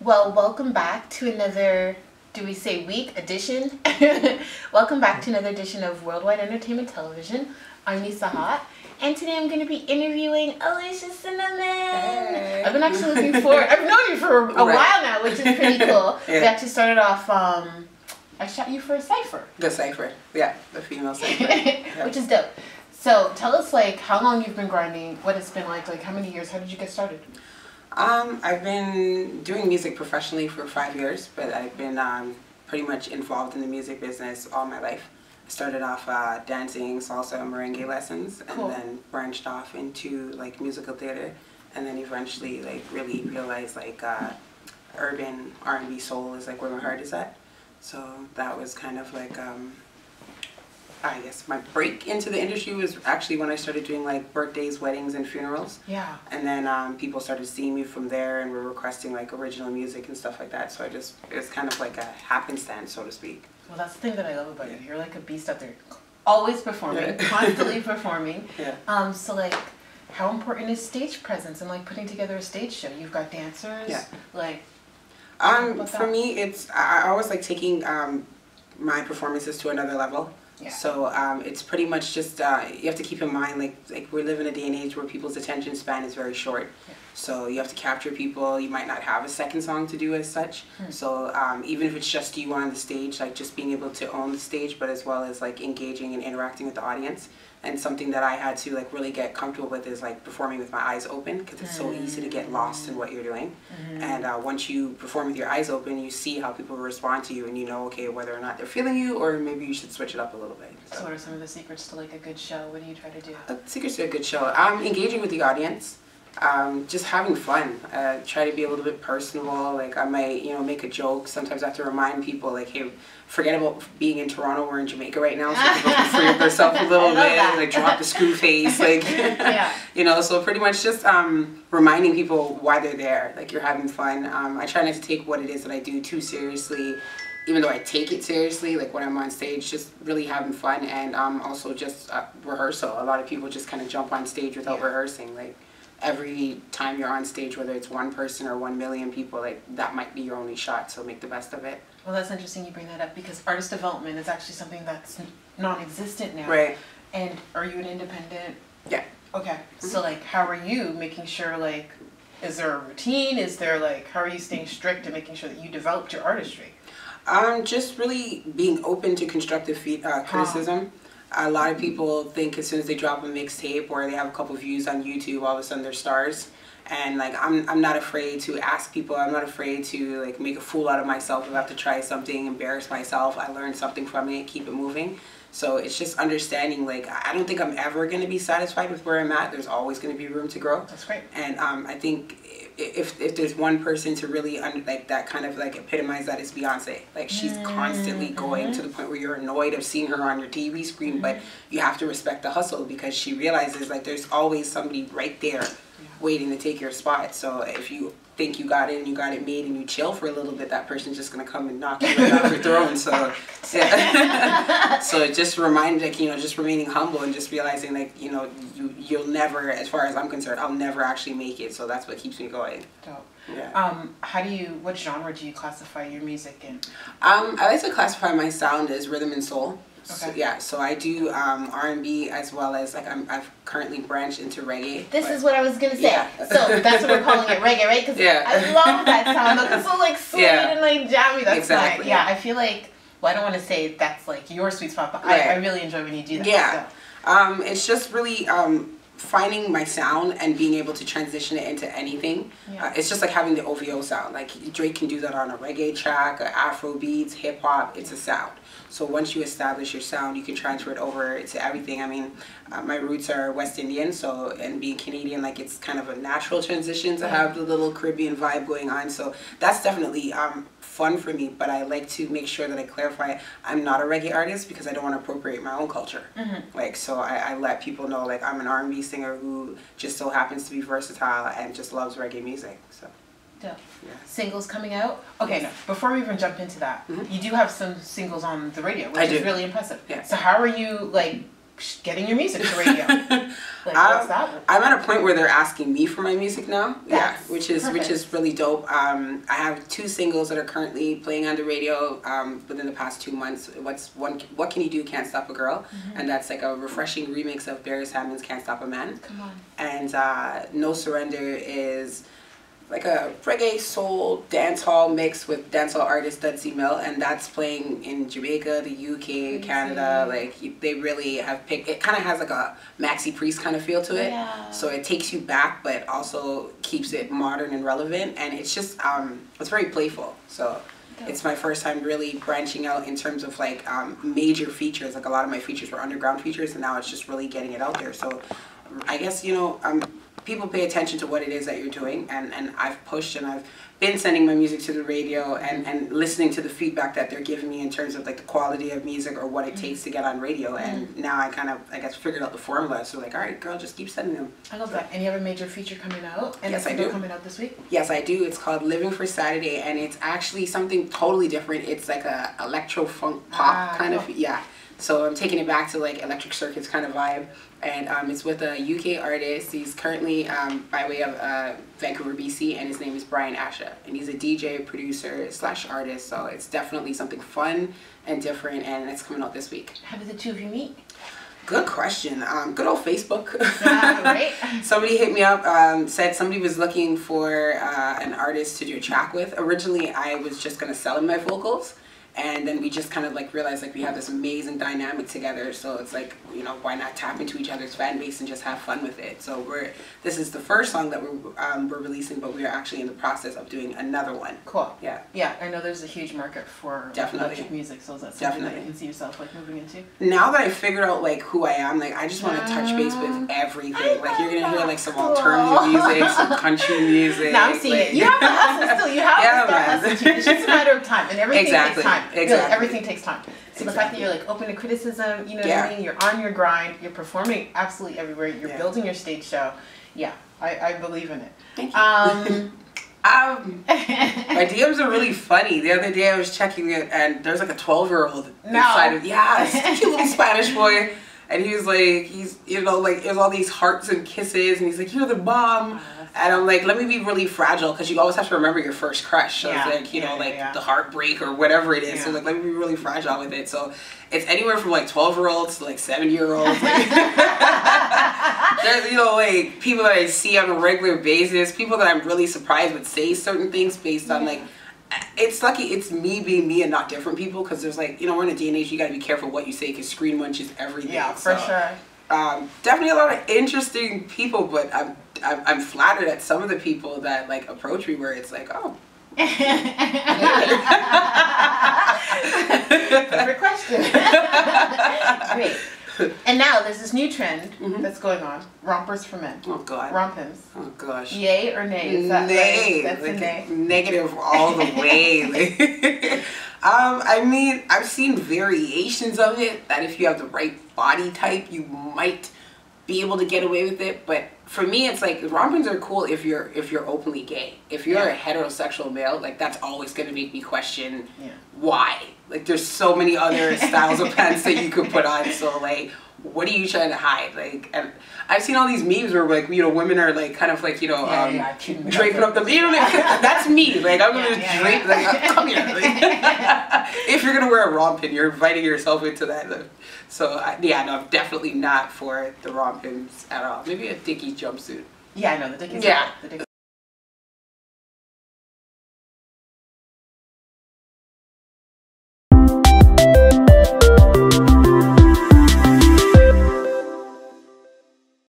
Well, welcome back to another, do we say week, edition? Welcome back to another edition of Worldwide Entertainment Television. I'm Nisa Hott, and today I'm going to be interviewing Alicia Cinnamon. Hey. I've been actually looking for, I've known you for a while now, which is pretty cool. Yeah. We actually started off, I shot you for a cipher. The cipher, yeah, the female cipher. Yeah. Which is dope. So tell us, like, how long you've been grinding, what it's been like how many years, how did you get started? I've been doing music professionally for 5 years, but I've been pretty much involved in the music business all my life. I started off dancing, salsa, and merengue lessons, and then branched off into like musical theater, and then eventually like really realized like urban R&B soul is like where my heart is at. So that was kind of like I guess my break into the industry was actually when I started doing like birthdays, weddings, and funerals. Yeah. And then people started seeing me from there and were requesting like original music and stuff like that. So it was kind of like a happenstance, so to speak. Well, that's the thing that I love about you. You're like a beast out there, always performing, constantly performing. Yeah. So like, how important is stage presence and like putting together a stage show? You've got dancers. Yeah. Like. For me, I always like taking my performances to another level. Yeah. So it's pretty much just you have to keep in mind like we live in a day and age where people's attention span is very short. Yeah. So you have to capture people. You might not have a second song to do as such. So even if it's just you on the stage, like just being able to own the stage, but as well as like engaging and interacting with the audience. And something that I had to like really get comfortable with is like performing with my eyes open, because it's so easy to get lost in what you're doing. And once you perform with your eyes open, you see how people respond to you, and you know, okay, whether or not they're feeling you, or maybe you should switch it up a little bit. So what are some of the secrets to like a good show? What do you try to do? Secrets to a good show. Engaging with the audience. Just having fun. Try to be a little bit personable. Like I might, make a joke. Sometimes I have to remind people, like, hey, forget about being in Toronto. We're in Jamaica right now, so people can free up themselves a little bit. Like drop the screw face, like, yeah. So pretty much just reminding people why they're there. Like you're having fun. I try not to take what it is that I do too seriously. Even though I take it seriously, like when I'm on stage, just really having fun, and also just rehearsal. A lot of people just kind of jump on stage without rehearsing. Like every time you're on stage, whether it's one person or 1 million people, like that might be your only shot. So make the best of it. Well, that's interesting you bring that up, because artist development is actually something that's non-existent now. Right. And are you an independent? Yeah. Okay. So like, how are you making sure, like, is there a routine? Is there like, how are you staying strict and making sure that you developed your artistry? Just really being open to constructive criticism. A lot of people think as soon as they drop a mixtape or they have a couple views on YouTube, all of a sudden they're stars. And like I'm not afraid to ask people. I'm not afraid to like make a fool out of myself if I have to try something, embarrass myself. I learned something from it, keep it moving. So it's just understanding, like, I don't think I'm ever going to be satisfied with where I'm at. There's always going to be room to grow. That's great. And I think if there's one person to really like that kind of like epitomize that, is Beyonce. Like she's constantly going to the point where you're annoyed of seeing her on your TV screen, but you have to respect the hustle, because she realizes like there's always somebody right there waiting to take your spot. So if you think you got it and you got it made and you chill for a little bit, that person's just gonna come and knock you right off your throne. So yeah. So it just reminded, like, just remaining humble and just realizing, like, you'll never, as far as I'm concerned, I'll never actually make it. So that's what keeps me going. Dope. Yeah. What genre do you classify your music in? I like to classify my sound as rhythm and soul. Okay. So I do R&B, as well as like I've currently branched into reggae. This is what I was gonna say. Yeah. So that's what we're calling it, reggae, right? Because I love that sound. It's so like sweet and like jammy. That's exactly. Yeah, I feel like, well, I don't want to say that's like your sweet spot, but I really enjoy when you do that. Yeah. So. It's just really finding my sound and being able to transition it into anything. Yeah. It's just like having the OVO sound. Like Drake can do that on a reggae track, Afro beats, hip hop. It's a sound. So once you establish your sound, you can transfer it over to everything. I mean, my roots are West Indian, so, and being Canadian, like, it's kind of a natural transition to have the little Caribbean vibe going on. So that's definitely fun for me, but I like to make sure that I clarify I'm not a reggae artist, because I don't want to appropriate my own culture. Like, so I let people know, like, I'm an R&B singer who just so happens to be versatile and just loves reggae music. So. Yeah. Singles coming out? Okay, no, before we even jump into that, you do have some singles on the radio, which is really impressive. Yeah. So how are you, like, getting your music to radio? Like, what's that? I'm at a point where they're asking me for my music now. That's yeah, which is really dope. I have 2 singles that are currently playing on the radio within the past 2 months. What Can You Do, Can't Stop a Girl, and that's like a refreshing remix of Barry Hammond's Can't Stop a Man. Come on. And No Surrender is like a reggae soul dance hall mix with dancehall artist Dudsey Mill, and that's playing in Jamaica, the UK, Canada. Like they really have picked. It kind of has like a Maxi Priest kind of feel to it, so it takes you back, but also keeps it modern and relevant. And it's just it's very playful. So it's my first time really branching out in terms of like major features. Like a lot of my features were underground features, and now it's just really getting it out there. So I guess people pay attention to what it is that you're doing, and I've pushed and I've been sending my music to the radio and listening to the feedback that they're giving me in terms of like the quality of music or what it takes to get on radio. And now I kind of, I guess, figured out the formula. So like, all right, girl, just keep sending them. I love that. And you have a major feature coming out? And yes, I do. Coming out this week? Yes, I do. It's called Living for Saturday, and it's actually something totally different. It's like a electro funk pop kind of, yeah. So I'm taking it back to like Electric Circuits kind of vibe, and it's with a UK artist. He's currently by way of Vancouver, BC, and his name is Brian Asha, and he's a DJ, producer / artist. So it's definitely something fun and different, and it's coming out this week. How did the two of you meet? Good question. Good old Facebook. Right. Somebody hit me up, said somebody was looking for an artist to do a track with. Originally, I was just gonna sell him my vocals. And then we just kind of like realized like we have this amazing dynamic together, so it's like, you know, why not tap into each other's fan base and just have fun with it. So this is the first song that we're releasing, but we're actually in the process of doing another one. Cool. Yeah. Yeah, I know there's a huge market for electric music, so is that something that you can see yourself like moving into? Now that I figured out like who I am, like I just want to touch base with everything. Like you're gonna hear like some alternative music, some country music. Now I'm seeing like, you have a hustle still. You have to start hustling. It's just a matter of time, and everything takes time. Exactly. Everything takes time. So the fact that you're like open to criticism, you know what I mean? You're on your grind. You're performing absolutely everywhere. You're building your stage show. Yeah, I believe in it. Thank you. My DMs are really funny. The other day I was checking it, and there's like a 12-year-old inside of this cute little Spanish boy. And he was like, you know, like, it was all these hearts and kisses, and he's like, you're the bomb. And I'm like, let me be really fragile, because you always have to remember your first crush. So it's like, you know, like the heartbreak or whatever it is. So like, let me be really fragile with it. So it's anywhere from like 12-year-olds to like 70-year-olds. Like, there's, you know, like people that I see on a regular basis, people that I'm really surprised would say certain things based on like, it's lucky it's me being me and not different people, because there's like, you know, we're in a day and age, you got to be careful what you say, because screen munches everything. Yeah, for sure. Definitely a lot of interesting people, but I'm flattered at some of the people that like approach me where it's like, oh. Perfect question. Great. And now there's this new trend that's going on: rompers for men. Oh God. Rompims. Oh gosh. Yay or nay? Is that nay. Right? That's like a nay. Negative all the way. I mean, I've seen variations of it that if you have the right body type, you might be able to get away with it. But for me, it's like rompers are cool if you're openly gay. If you're a heterosexual male, like that's always going to make me question why. Like there's so many other styles of pants that you could put on. So like, what are you trying to hide? Like, and I've seen all these memes where like, you know, women are like kind of like, you know, draping up the, you know, that's me. Like I'm gonna drape, like come here. Like, if you're gonna wear a rompin, you're inviting yourself into that. So yeah, no, I'm definitely not for the rompins at all. Maybe a Dickies jumpsuit. Yeah, I know the Dickies. Yeah. The Dickies.